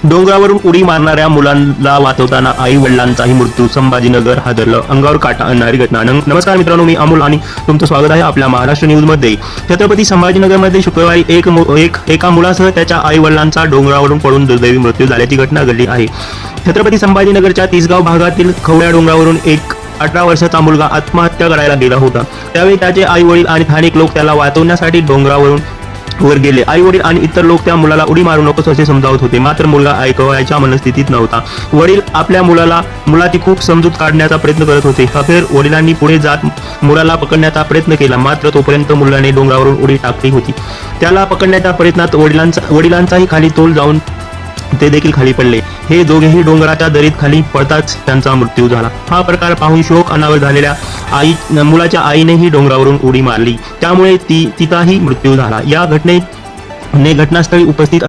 डोंगरावरून उडी मारणाऱ्या मुलांना वाचवताना आई वडिलांचाही मृत्यू, संभाजीनगर हादरलं, अंगावर काटा आणणारी घटना। नमस्कार मित्रांनो, मी अमोल आणि तुमचं स्वागत आहे आपल्या महाराष्ट्र न्यूज मध्ये। छत्रपती संभाजीनगरमध्ये शुक्रवारी एका मुलासह त्याच्या आई वडिलांचा डोंगरावरून पडून दुर्दैवी मृत्यू झाल्याची घटना घडली आहे। छत्रपती संभाजीनगरच्या तिसगाव भागातील खवड्या डोंगरावरून एक 18 वर्षाचा मुलगा आत्महत्या करायला गेला होता। त्यावेळी त्याचे आई वडील आणि स्थानिक लोक त्याला वाचवण्यासाठी डोंगरावरून वर गेले। आई वडील आणि इतर लोक त्या मुलाला उडी मारू नकोस असे समजावत होते, मात्र मुलगा ऐकवायच्या मनस्थितीत नव्हता। वडील आपल्या मुलाची खूप समजूत काढण्याचा प्रयत्न करत होते। अखेर वडिलांनी पुढे जात मुलाला पकडण्याचा प्रयत्न केला, मात्र तोपर्यंत मुलाने डोंगरावरून उडी टाकली होती। त्याला पकडण्याच्या प्रयत्नात वडिलांचाही खाली तोल जाऊन ते देखील खाली पडले। हे दोघेही डोंगराच्या दरीत खाली पडताच त्यांचा मृत्यू झाला। हा प्रकार पाहून शोक अनावर झालेल्या मुलाच्या आईनेही डोंगरावरून उडी मारली, त्यामुळे तिचाही मृत्यू झाला। या घटनेने घटनास्थळी उपस्थित